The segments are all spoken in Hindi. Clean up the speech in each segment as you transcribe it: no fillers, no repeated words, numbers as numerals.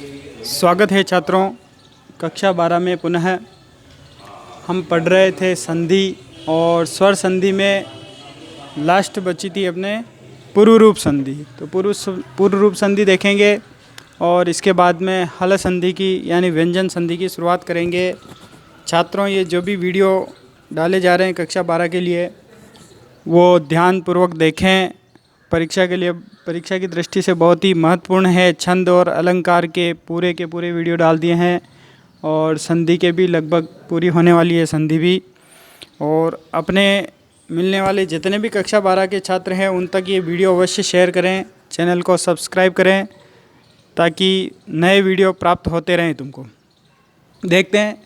स्वागत है छात्रों। कक्षा 12 में पुनः हम पढ़ रहे थे संधि और स्वर संधि में लास्ट बची थी अपने पूर्व रूप संधि। तो पूर्व रूप संधि देखेंगे और इसके बाद में हल संधि की यानी व्यंजन संधि की शुरुआत करेंगे। छात्रों, ये जो भी वीडियो डाले जा रहे हैं कक्षा 12 के लिए वो ध्यानपूर्वक देखें। परीक्षा की दृष्टि से बहुत ही महत्वपूर्ण है। छंद और अलंकार के पूरे वीडियो डाल दिए हैं और संधि के भी लगभग पूरी होने वाली है संधि भी। और अपने मिलने वाले जितने भी कक्षा 12 के छात्र हैं उन तक ये वीडियो अवश्य शेयर करें, चैनल को सब्सक्राइब करें ताकि नए वीडियो प्राप्त होते रहें तुमको। देखते हैं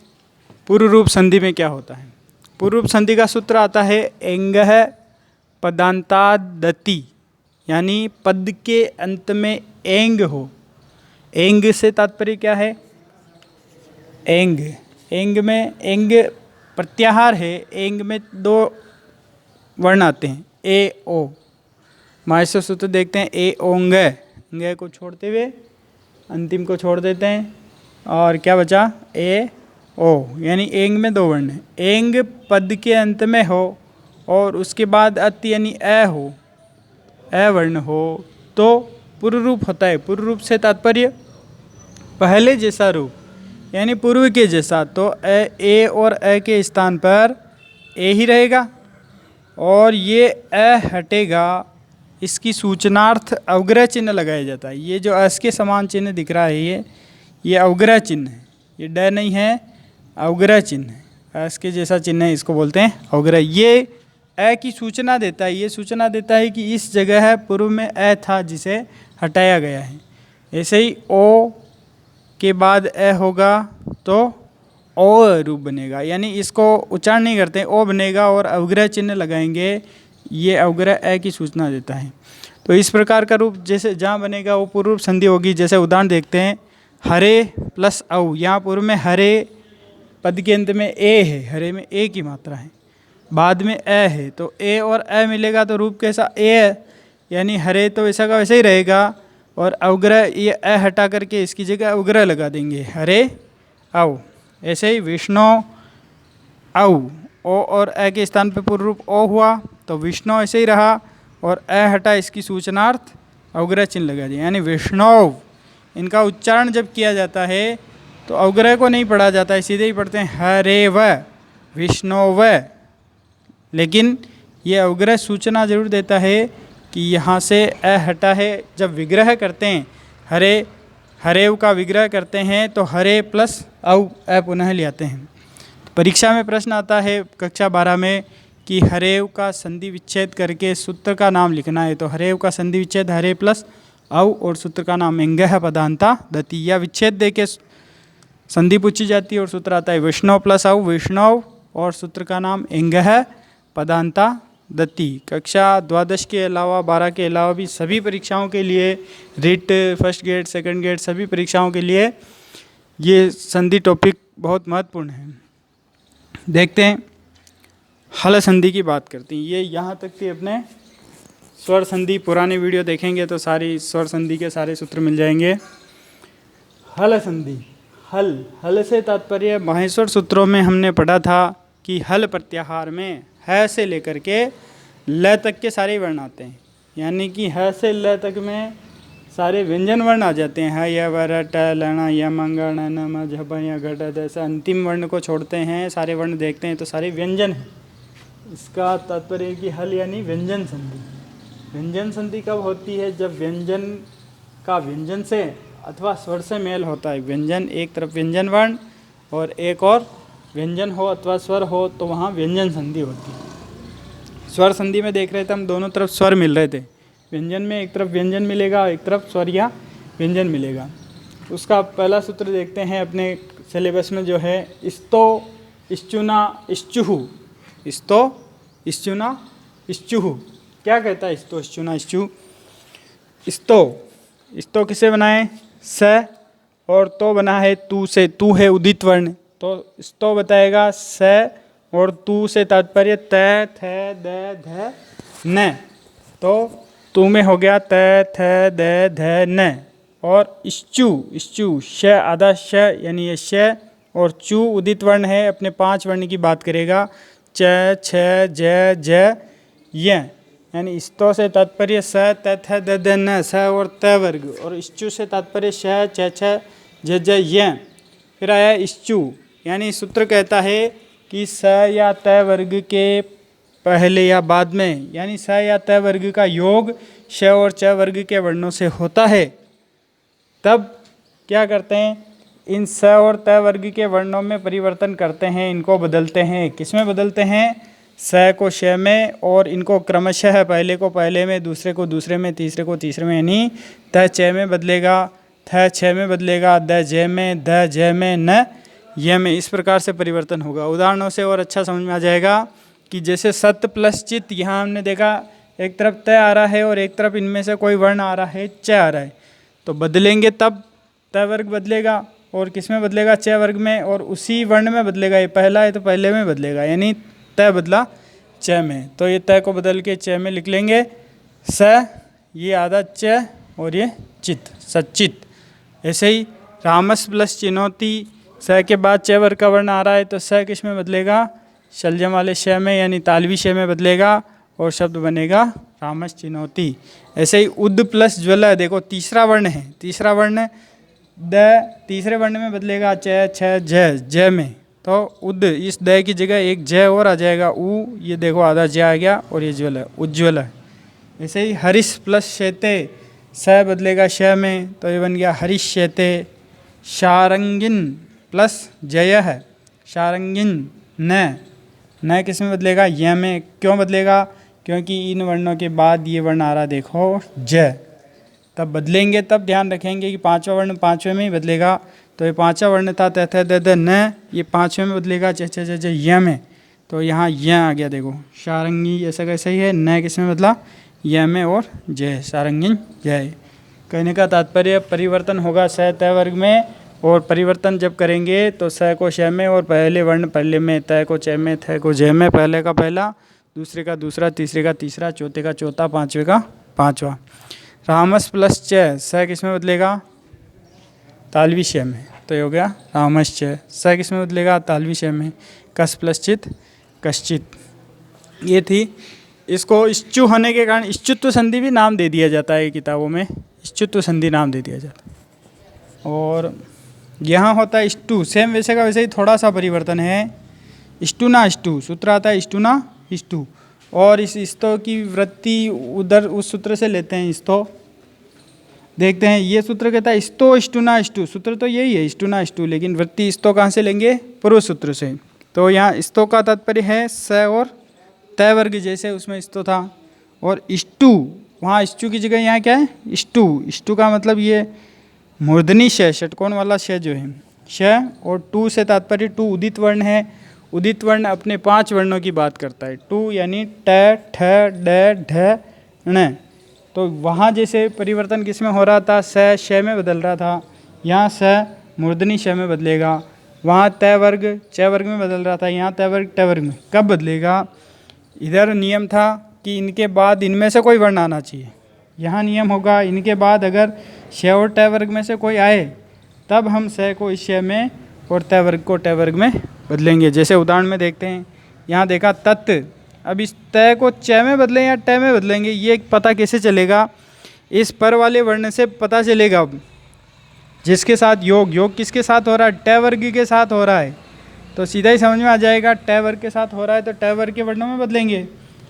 पूर्व रूप संधि में क्या होता है। पूर्व रूप संधि का सूत्र आता है एंगः पदान्तादति, यानी पद के अंत में एंग हो। एंग से तात्पर्य क्या है? एंग में एंग प्रत्याहार है। एंग में दो वर्ण आते हैं, ए ओ। माहेश्वर सूत्र देखते हैं, ए ओंग, ंग को छोड़ते हुए अंतिम को छोड़ देते हैं और क्या बचा? ए ओ, यानी एंग में दो वर्ण है। एंग पद के अंत में हो और उसके बाद अति यानी अ हो, अ वर्ण हो तो पूर्व रूप होता है। पूर्व रूप से तात्पर्य पहले जैसा रूप, यानी पूर्व के जैसा। तो ए और अ के स्थान पर ए ही रहेगा और ये अ हटेगा। इसकी सूचनार्थ अवग्रह चिन्ह लगाया जाता है। ये जो अस के समान चिन्ह दिख रहा है ये अवग्रह चिन्ह है। ये ड नहीं है, अवग्रह चिन्ह है। अस के जैसा चिन्ह है, इसको बोलते हैं अवग्रह। ये अ की सूचना देता है। ये सूचना देता है कि इस जगह पूर्व में अ था जिसे हटाया गया है। ऐसे ही ओ के बाद अ होगा तो ओ रूप बनेगा, यानी इसको उच्चारण नहीं करते, ओ बनेगा और अवग्रह चिन्ह लगाएंगे। ये अवग्रह अ की सूचना देता है। तो इस प्रकार का रूप जैसे जहाँ बनेगा वो पूर्व रूप संधि होगी। जैसे उदाहरण देखते हैं, हरे प्लस औ। यहाँ पूर्व में हरे पद के अंत में ए है, हरे में ए की मात्रा है, बाद में अ है तो ए और अ मिलेगा तो रूप कैसा? ए, यानी हरे तो वैसा का वैसा ही रहेगा और अवग्रह ये अ हटा करके इसकी जगह अवग्रह लगा देंगे, हरे औ। ऐसे ही विष्णु औ, ओ और अ के स्थान पर पूर्व रूप ओ हुआ तो विष्णु ऐसे ही रहा और अ हटा इसकी सूचनार्थ अवग्रह चिन्ह लगा दिया, यानी विष्णु। इनका उच्चारण जब किया जाता है तो अवग्रह को नहीं पढ़ा जाता है, सीधे ही पढ़ते हैं हरे व विष्णु व। लेकिन ये अवग्रह सूचना जरूर देता है कि यहाँ से अ हटा है। जब विग्रह करते हैं, हरेव का विग्रह करते हैं तो हरे प्लस औ अ पुनः ले आते हैं। परीक्षा में प्रश्न आता है कक्षा 12 में कि हरेव का संधि विच्छेद करके सूत्र का नाम लिखना है। तो हरेव का संधि विच्छेद हरे प्लस औ और सूत्र का नाम एंगः पदान्ता दति, या विच्छेद दे के संधि पूछी जाती है और सूत्र आता है विष्णु प्लस औ, विष्णु और सूत्र का नाम एंगः पदान्ता दति। कक्षा 12 के अलावा 12 के अलावा भी सभी परीक्षाओं के लिए, writ, first grade, second grade, सभी परीक्षाओं के लिए ये संधि टॉपिक बहुत महत्वपूर्ण है। देखते हैं हल संधि की बात करते हैं। ये यहाँ तक थी अपने स्वर संधि। पुराने वीडियो देखेंगे तो सारी स्वर संधि के सारे सूत्र मिल जाएंगे। हल संधि, हल से तात्पर्य माहेश्वर सूत्रों में हमने पढ़ा था कि हल प्रत्याहार में ह से लेकर के ल तक के सारे वर्ण आते हैं, यानी कि ह से ल तक में सारे व्यंजन वर्ण आ जाते हैं। ह, य, व, र, ट, लण, य, मंग, ण, न, म, झ, भ, य, घ, ढ, ऐसा अंतिम वर्ण को छोड़ते हैं, सारे वर्ण देखते हैं तो सारे व्यंजन हैं। इसका तात्पर्य कि हल यानी व्यंजन संधि। व्यंजन संधि कब होती है? जब व्यंजन का व्यंजन से अथवा स्वर से मेल होता है। व्यंजन एक तरफ व्यंजन वर्ण और एक और व्यंजन हो अथवा स्वर हो तो वहाँ व्यंजन संधि होती है। स्वर संधि में देख रहे थे हम, दोनों तरफ स्वर मिल रहे थे। व्यंजन में एक तरफ व्यंजन मिलेगा, एक तरफ स्वर या व्यंजन मिलेगा। उसका पहला सूत्र देखते हैं अपने सिलेबस में जो है स्तो, इश्चुना, इश्चुहु। स्तो, इश्चुना, इश्चुहु क्या कहता है? स्तो, इश्चुना, इश्चुहु। स्तो किसे बनाए? स, और तो बना है तू से। तू है उदित वर्ण तो स्तो बताएगा स, और तू से तात्पर्य त, थ, द, ध, न। तो तू में हो गया त, थ, द, ध, न, और इश्चू, इश्चू श आधा श यानी ये श, और चू उदित वर्ण है, अपने 5 वर्ण की बात करेगा, च छ ज ज य, यानी इस्तो से तात्पर्य स तथ द द न स और त वर्ग, और इश्चू से तात्पर्य श छ छ ज ज य। फिर आया इश्चू, यानी सूत्र कहता है कि स या त वर्ग के पहले या बाद में, यानी स या त वर्ग का योग श और च वर्ग के वर्णों से होता है, तब क्या करते हैं, इन स और त वर्ग के वर्णों में परिवर्तन करते हैं, इनको बदलते हैं। किस में बदलते हैं? स को श में, और इनको क्रमशः पहले को पहले में, दूसरे को दूसरे में, तीसरे को तीसरे में, यानी त च में बदलेगा, थ छ में बदलेगा, द ज में, द ज में, न य में। इस प्रकार से परिवर्तन होगा। उदाहरणों से और अच्छा समझ में आ जाएगा कि जैसे सत प्लस चित, यहाँ हमने देखा एक तरफ त आ रहा है और एक तरफ इनमें से कोई वर्ण आ रहा है, च आ रहा है, तो बदलेंगे तब त वर्ग बदलेगा, और किस में बदलेगा? च वर्ग में, और उसी वर्ण में बदलेगा। ये पहला है तो पहले में बदलेगा, यानी त बदला च में, तो ये त को बदल के च में लिख लेंगे। स ये आधा च और ये चित, सच्चित। ऐसे ही रामस प्लस चिनौती, स के बाद च वर्ग का वर्ण आ रहा है तो स किस में बदलेगा? शलजम वाले श में, यानी तालवी श में बदलेगा, और शब्द बनेगा रामस चिनौती। ऐसे ही उद प्लस ज्वल, देखो तीसरा वर्ण है, तीसरा वर्ण द तीसरे वर्ण में बदलेगा च छ ज ज में, तो उद, इस द की जगह एक ज और आ जाएगा उ, ये देखो आधा ज आ गया, और ये ज्वल, उज्ज्वल। ऐसे ही हरिश प्लस शैते, स बदलेगा श में, तो ये बन गया हरिश शैते। शारंगिन प्लस जय है, शारंगिन, न किस में बदलेगा? य में। क्यों बदलेगा? क्योंकि इन वर्णों के बाद ये वर्ण आ रहा, देखो ज, तब बदलेंगे, तब ध्यान रखेंगे कि पांचवा वर्ण पांचवें में ही बदलेगा। तो ये पांचवा वर्ण था त थ द द न, ये पांचवें में बदलेगा च छ ज ज य में, तो यहाँ य आ गया। देखो शारंगी ऐसा कैसे ही है, न किस में बदला? य में, और जय, शारंगिन जय। कहने का तात्पर्य परिवर्तन होगा स त वर्ग में, और परिवर्तन जब करेंगे तो स को श में, और पहले वर्ण पहले में, त को च में, थ को ज में, पहले का पहला, दूसरे का दूसरा, तीसरे का तीसरा, चौथे का चौथा, पांचवे का पांचवा। रामस प्लस च, स किस में बदलेगा? तालवी श में, तो ये हो गया रामस च। स किस में बदलेगा? तालवी श में। कस प्लस चित, कश्चित। ये थी। इसको इश्चु होने के कारण इश्चुत्व संधि भी नाम दे दिया जाता है किताबों में, इश्चुत्व संधि नाम दे दिया जाता है। और यहाँ होता है इष्टु, सेम वैसे का वैसे ही थोड़ा सा परिवर्तन है। इष्टु ना इष्टु, सूत्र आता है इष्टु ना इष्टु, और इस इस्तो की वृत्ति उधर उस सूत्र से लेते हैं। इस्तो देखते हैं, ये सूत्र कहता है इस्तो इष्टु ना इष्टु, सूत्र तो यही है इष्टु ना इष्टु, लेकिन वृत्ति इस्तो कहाँ से लेंगे? पूर्व सूत्र से। तो यहाँ इस्तो का तात्पर्य है स और त वर्ग, जैसे उसमें इस्तो था। और इष्टु, वहाँ इष्टु की जगह यहाँ क्या है? इष्टु। इष्टु का मतलब ये मूर्धनी श, षटकोण वाला श जो है श, और टू से तात्पर्य टू उदित वर्ण है। उदित वर्ण अपने 5 वर्णों की बात करता है। टू यानी ट ठ ड ढ ण, तो वहाँ जैसे परिवर्तन किस में हो रहा था? स श में बदल रहा था, यहाँ स मूर्धनी श में बदलेगा। वहाँ त वर्ग च वर्ग में बदल रहा था, यहाँ त वर्ग ट वर्ग में। कब बदलेगा? इधर नियम था कि इनके बाद इनमें से कोई वर्ण आना चाहिए, यहाँ नियम होगा इनके बाद अगर श और ट वर्ग में से कोई आए तब हम स को इस श में और त वर्ग को ट वर्ग में बदलेंगे। जैसे उदाहरण में देखते हैं, यहाँ देखा तत्, अब इस त को च में बदलें या ट में बदलेंगे, ये पता कैसे चलेगा? इस पर वाले वर्ण से पता चलेगा। जिसके साथ योग, योग किसके साथ हो रहा है? ट वर्ग के साथ हो रहा है, तो सीधा ही समझ में आ जाएगा ट वर्ग के साथ हो रहा है तो ट वर्ग के वर्णों में बदलेंगे।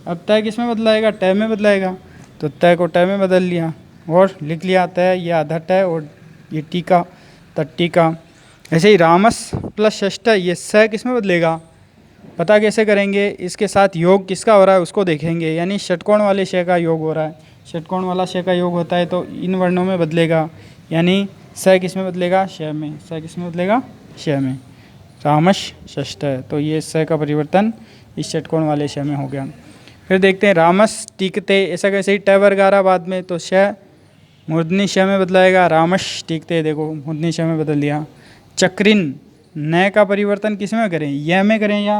अब त किस में बदलाएगा? ट में बदलाएगा, तो त को ट में बदल लिया और लिख लिया त, ये आधा ट और ये टीका, तट्टिका। ऐसे ही रामस प्लस षष्ठ, ये स किस में बदलेगा? पता कैसे करेंगे? इसके साथ योग किसका हो रहा है उसको देखेंगे, यानी षटकोण वाले श का योग हो रहा है। षटकोण वाला श का योग होता है तो इन वर्णों में बदलेगा, यानी स किस में बदलेगा? श में। स किस में बदलेगा? श में। रामश षष्ठ, तो ये स का परिवर्तन इस षटकोण वाले श में हो गया। फिर देखते हैं रामस टीकते, ऐसा कैसे ही ट वर्ग आ रहा बाद में तो श मूर्धनी श में बदलाएगा, रामश टीकते, देखो मूर्धनी श में बदल दिया। चक्रिन, न का परिवर्तन किस में करें? य में करें या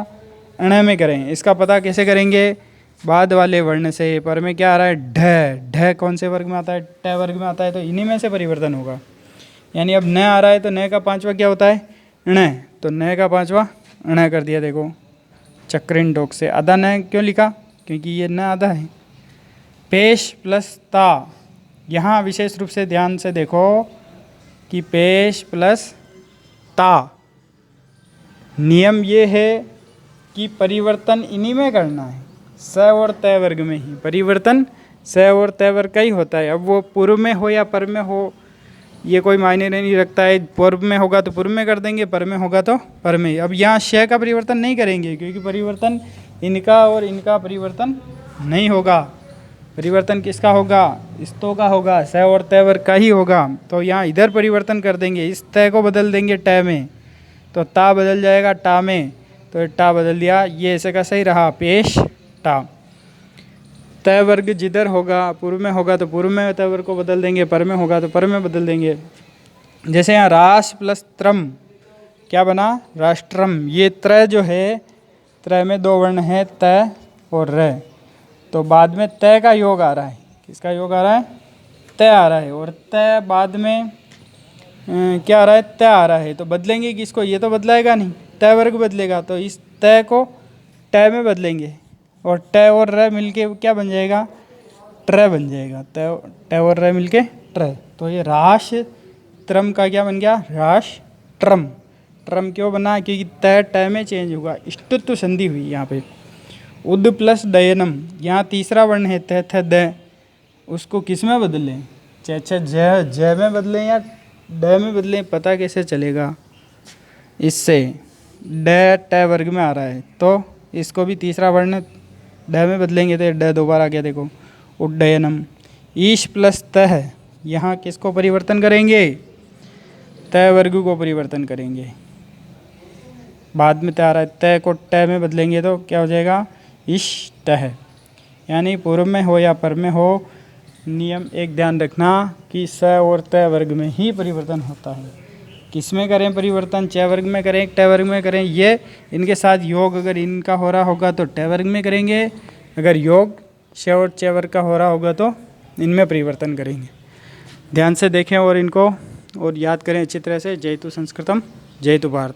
अण में करें? इसका पता कैसे करेंगे? बाद वाले वर्ण से। पर में क्या आ रहा है? ढ। ढ कौन से वर्ग में आता है? ट वर्ग में आता है, तो इन्हीं में से परिवर्तन होगा। यानी अब न आ रहा है तो न का पांचवा क्या होता है? ण। तो न का पांचवा ण कर दिया। देखो चक्रिन टोक से। आधा न क्यों लिखा? क्योंकि ये न आधा है। पेश प्लस ता, यहाँ विशेष रूप से ध्यान से देखो कि पेश प्लस ता, नियम ये है कि परिवर्तन इन्हीं में करना है, स और त वर्ग में ही। परिवर्तन स और त वर्ग का ही होता है। अब वो पूर्व में हो या पर में हो ये कोई मायने नहीं रखता है। पूर्व में होगा तो पूर्व में कर देंगे, पर में होगा तो पर में। अब यहाँ श का परिवर्तन नहीं करेंगे क्योंकि परिवर्तन इनका और इनका परिवर्तन नहीं होगा। परिवर्तन किसका होगा? स्तों का होगा, स और त वर्ग का ही होगा। तो यहाँ इधर परिवर्तन कर देंगे, इस त को बदल देंगे ट में, तो ता बदल जाएगा टा में, तो टा बदल दिया। ये ऐसे का सही रहा, पेश टा। त वर्ग जिधर होगा, पूर्व में होगा तो पूर्व में त वर्ग को बदल देंगे, पर में होगा तो पर में बदल देंगे। जैसे यहाँ रास प्लस त्रम, क्या बना? राष्ट्रम। ये त्र जो है, त्र में दो वर्ण है त और र, तो बाद में त का योग आ रहा है। किसका योग आ रहा है? त आ रहा है। और त बाद में क्या आ रहा है? त आ रहा है। तो बदलेंगे किसको? ये तो बदलाएगा नहीं, त वर्ग बदलेगा। तो इस त को ट में बदलेंगे और ट और र मिलके क्या बन जाएगा? ट्र बन जाएगा। ट और र मिलके ट्र। तो ये राश त्रम का क्या बन गया? राश ट्रम। ट्रम क्यों बना? क्योंकि त ट में चेंज होगा, इष्टुत्व संधि हुई यहाँ पे। उद प्लस डयनम, यहाँ तीसरा वर्ण है त थ द, उसको किस में बदलें? च छ ज, ज में बदलें या ड में बदलें? पता कैसे चलेगा? इससे ड ट वर्ग में आ रहा है तो इसको भी तीसरा वर्ण ड में बदलेंगे तो ड दोबारा आ गया। देखो उड्डयनम। ईश प्लस त है, यहाँ किसको परिवर्तन करेंगे? त वर्ग को परिवर्तन करेंगे। बाद में त आ रहा है, त को ट में बदलेंगे तो क्या हो जाएगा? इष्ट है। यानी पूर्व में हो या पर में हो, नियम एक ध्यान रखना कि स और त वर्ग में ही परिवर्तन होता है। किस में करें परिवर्तन? च वर्ग में करें, ट वर्ग में करें। ये इनके साथ योग अगर इनका हो रहा होगा तो ट वर्ग में करेंगे, अगर योग श और च वर्ग का हो रहा होगा तो इनमें परिवर्तन करेंगे। ध्यान से देखें और इनको और याद करें अच्छी तरह से। जयतु संस्कृतम, जयतु भारत।